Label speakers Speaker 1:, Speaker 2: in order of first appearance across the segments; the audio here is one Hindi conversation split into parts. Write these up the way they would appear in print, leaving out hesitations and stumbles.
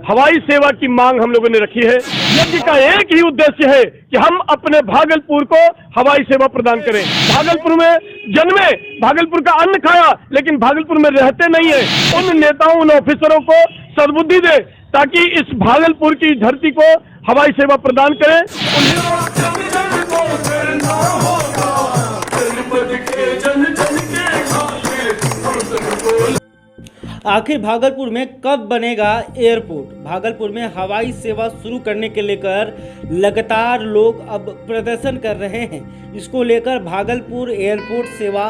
Speaker 1: हवाई सेवा की मांग हम लोगों ने रखी है। यज्ञ का एक ही उद्देश्य है कि हम अपने भागलपुर को हवाई सेवा प्रदान करें। भागलपुर में जन्मे, भागलपुर का अन्न खाया, लेकिन भागलपुर में रहते नहीं है। उन नेताओं, उन ऑफिसरों को सद्बुद्धि दे ताकि इस भागलपुर की धरती को हवाई सेवा प्रदान करें।
Speaker 2: आखिर भागलपुर में कब बनेगा एयरपोर्ट? भागलपुर में हवाई सेवा शुरू करने के लेकर लगातार लोग अब प्रदर्शन कर रहे हैं। इसको लेकर भागलपुर एयरपोर्ट सेवा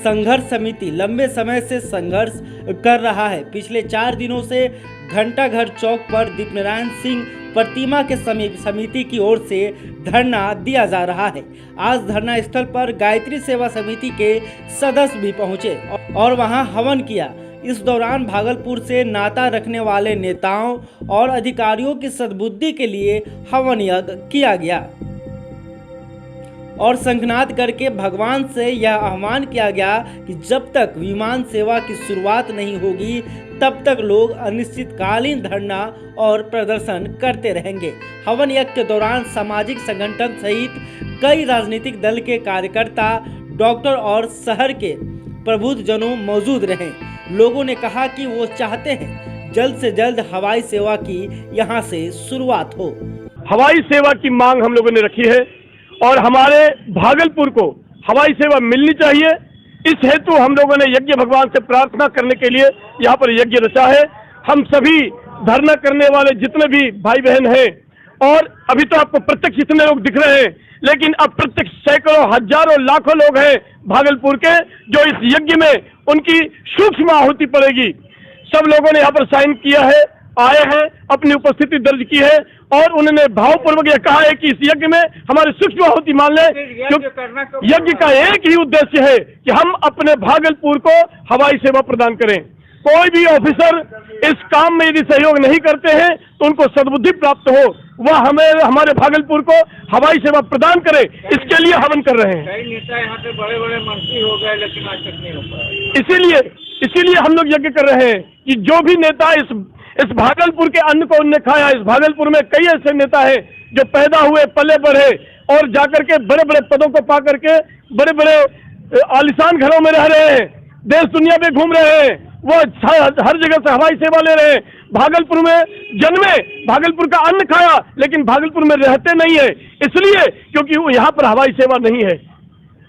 Speaker 2: संघर्ष समिति लंबे समय से संघर्ष कर रहा है। पिछले 4 दिनों से घंटाघर चौक पर दीपनारायण सिंह प्रतिमा के समीप समिति की ओर से धरना दिया जा रहा है। आज धरना स्थल पर गायत्री सेवा समिति के सदस्य भी पहुंचे और वहां हवन किया। इस दौरान भागलपुर से नाता रखने वाले नेताओं और अधिकारियों की सद्बुद्धि के लिए हवन यज्ञ किया गया और शंखनाद करके भगवान से यह आह्वान किया गया कि जब तक विमान सेवा की शुरुआत नहीं होगी तब तक लोग अनिश्चितकालीन धरना और प्रदर्शन करते रहेंगे। हवन यज्ञ के दौरान सामाजिक संगठन सहित कई राजनीतिक दल के कार्यकर्ता, डॉक्टर और शहर के प्रबुद्धजनों मौजूद रहे। लोगों ने कहा कि वो चाहते हैं जल्द से जल्द हवाई सेवा की यहां से शुरुआत हो।
Speaker 1: हवाई सेवा की मांग हम लोगों ने रखी है और हमारे भागलपुर को हवाई सेवा मिलनी चाहिए। इस हेतु हम लोगों ने यज्ञ भगवान से प्रार्थना करने के लिए यहाँ पर यज्ञ रचा है। हम सभी धरना करने वाले जितने भी भाई बहन हैं, और अभी तो आपको प्रत्यक्ष इतने लोग दिख रहे हैं, लेकिन अप्रत्यक्ष सैकड़ों, हजारों, लाखों लोग हैं भागलपुर के जो इस यज्ञ में उनकी सूक्ष्म आहुति पड़ेगी। सब लोगों ने यहाँ पर साइन किया है, आए हैं, अपनी उपस्थिति दर्ज की है और उन्होंने भावपूर्वक यह कहा है कि इस यज्ञ में हमारी सूक्ष्म आहुति मान लें। यज्ञ का एक ही उद्देश्य है कि हम अपने भागलपुर को हवाई सेवा प्रदान करें। कोई भी ऑफिसर इस काम में यदि सहयोग नहीं करते हैं तो उनको सद्बुद्धि प्राप्त हो, वह हमें हमारे भागलपुर को हवाई सेवा प्रदान करे, इसके लिए हवन कर रहे हैं।
Speaker 3: कई नेता यहाँ पे बड़े बड़े मंत्री हो गए लेकिन आज तक नहीं हो पाया।
Speaker 1: इसीलिए हम लोग यज्ञ कर रहे हैं कि जो भी नेता इस भागलपुर के अन्न को उनने खाया। इस भागलपुर में कई ऐसे नेता हैं जो पैदा हुए, पले बढ़े और जाकर के बड़े बड़े पदों को पा करके बड़े बड़े आलिशान घरों में रह रहे हैं, देश दुनिया में घूम रहे हैं, वो हर जगह से हवाई सेवा ले रहे हैं। भागलपुर में जन्मे, भागलपुर का अन्न खाया, लेकिन भागलपुर में रहते नहीं है, इसलिए क्योंकि वो यहाँ पर हवाई सेवा नहीं है।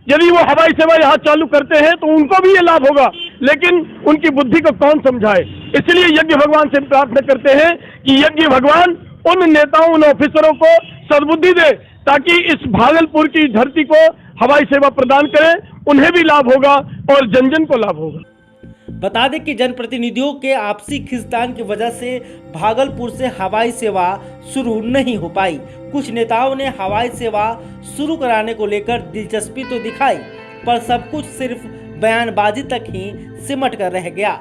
Speaker 1: यदि वो हवाई सेवा यहाँ चालू करते हैं तो उनको भी ये लाभ होगा, लेकिन उनकी बुद्धि को कौन समझाए। इसलिए यज्ञ भगवान से प्रार्थना करते हैं कि यज्ञ भगवान उन नेताओं, उन ऑफिसरों को सद्बुद्धि दे ताकि इस भागलपुर की धरती को हवाई सेवा प्रदान करें, उन्हें भी लाभ होगा और जन जन को लाभ होगा।
Speaker 2: बता दें कि जनप्रतिनिधियों के आपसी खींचतान की वजह से भागलपुर से हवाई सेवा शुरू नहीं हो पाई। कुछ नेताओं ने हवाई सेवा शुरू कराने को लेकर दिलचस्पी तो दिखाई, पर सब कुछ सिर्फ बयानबाजी तक ही सिमट कर रह गया।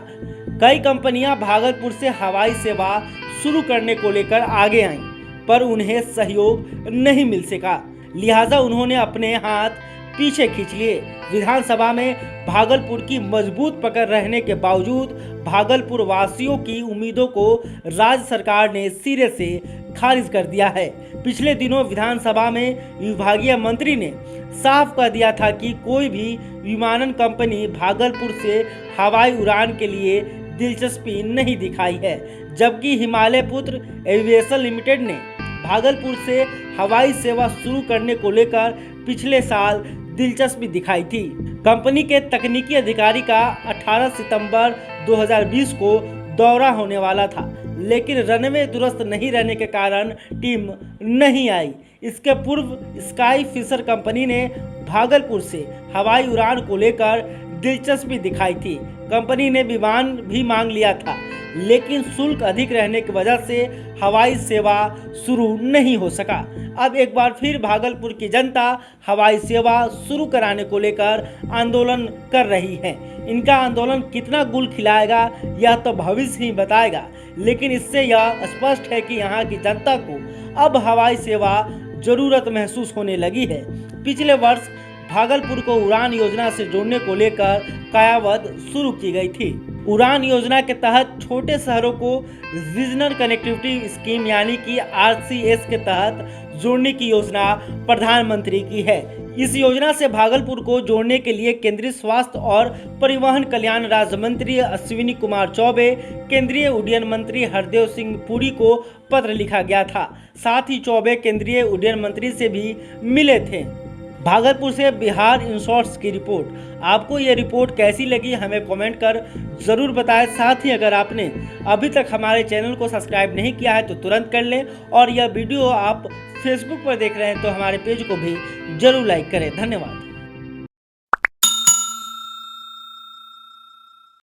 Speaker 2: कई कंपनियां भागलपुर से हवाई सेवा शुरू करने को लेकर आगे आईं, पर उन्हें सहयोग नहीं मिल सका, लिहाजा उन्होंने अपने हाथ पीछे खींच लिए। विधानसभा में भागलपुर की मजबूत पकड़ रहने के बावजूद भागलपुर वासियों की उम्मीदों को राज्य सरकार ने सिरे से खारिज कर दिया है। पिछले दिनों विधानसभा में विभागीय मंत्री ने साफ कर दिया था कि कोई भी विमानन कंपनी भागलपुर से हवाई उड़ान के लिए दिलचस्पी नहीं दिखाई है, जबकि हिमालय पुत्र एविएशन लिमिटेड ने भागलपुर से हवाई सेवा शुरू करने को लेकर पिछले साल दिलचस्पी दिखाई थी। कंपनी के तकनीकी अधिकारी का 18 सितंबर 2020 को दौरा होने वाला था, लेकिन रनवे दुरुस्त नहीं रहने के कारण टीम नहीं आई। इसके पूर्व स्काई फिशर कंपनी ने भागलपुर से हवाई उड़ान को लेकर दिलचस्पी दिखाई थी। कंपनी ने विमान भी मांग लिया था, लेकिन शुल्क अधिक रहने की वजह से हवाई सेवा शुरू नहीं हो सका। अब एक बार फिर भागलपुर की जनता हवाई सेवा शुरू कराने को लेकर आंदोलन कर रही है। इनका आंदोलन कितना गुल खिलाएगा यह तो भविष्य ही बताएगा, लेकिन इससे यह स्पष्ट है कि यहाँ की जनता को अब हवाई सेवा जरूरत महसूस होने लगी है। पिछले वर्ष भागलपुर को उड़ान योजना से जोड़ने को लेकर कायावध शुरू की गई थी। उड़ान योजना के तहत छोटे शहरों को रीजनल कनेक्टिविटी स्कीम यानी कि RCS के तहत जोड़ने की योजना प्रधानमंत्री की है। इस योजना से भागलपुर को जोड़ने के लिए केंद्रीय स्वास्थ्य और परिवहन कल्याण राज्य मंत्री अश्विनी कुमार चौबे, केंद्रीय उड्डयन मंत्री हरदेव सिंह पुरी को पत्र लिखा गया था। साथ ही चौबे केंद्रीय उड्डयन मंत्री से भी मिले थे। भागलपुर से बिहार इंश्योरेंस की रिपोर्ट। आपको ये रिपोर्ट कैसी लगी हमें कमेंट कर ज़रूर बताएं। साथ ही अगर आपने अभी तक हमारे चैनल को सब्सक्राइब नहीं किया है तो तुरंत कर लें, और यह वीडियो आप फेसबुक पर देख रहे हैं तो हमारे पेज को भी जरूर लाइक करें। धन्यवाद।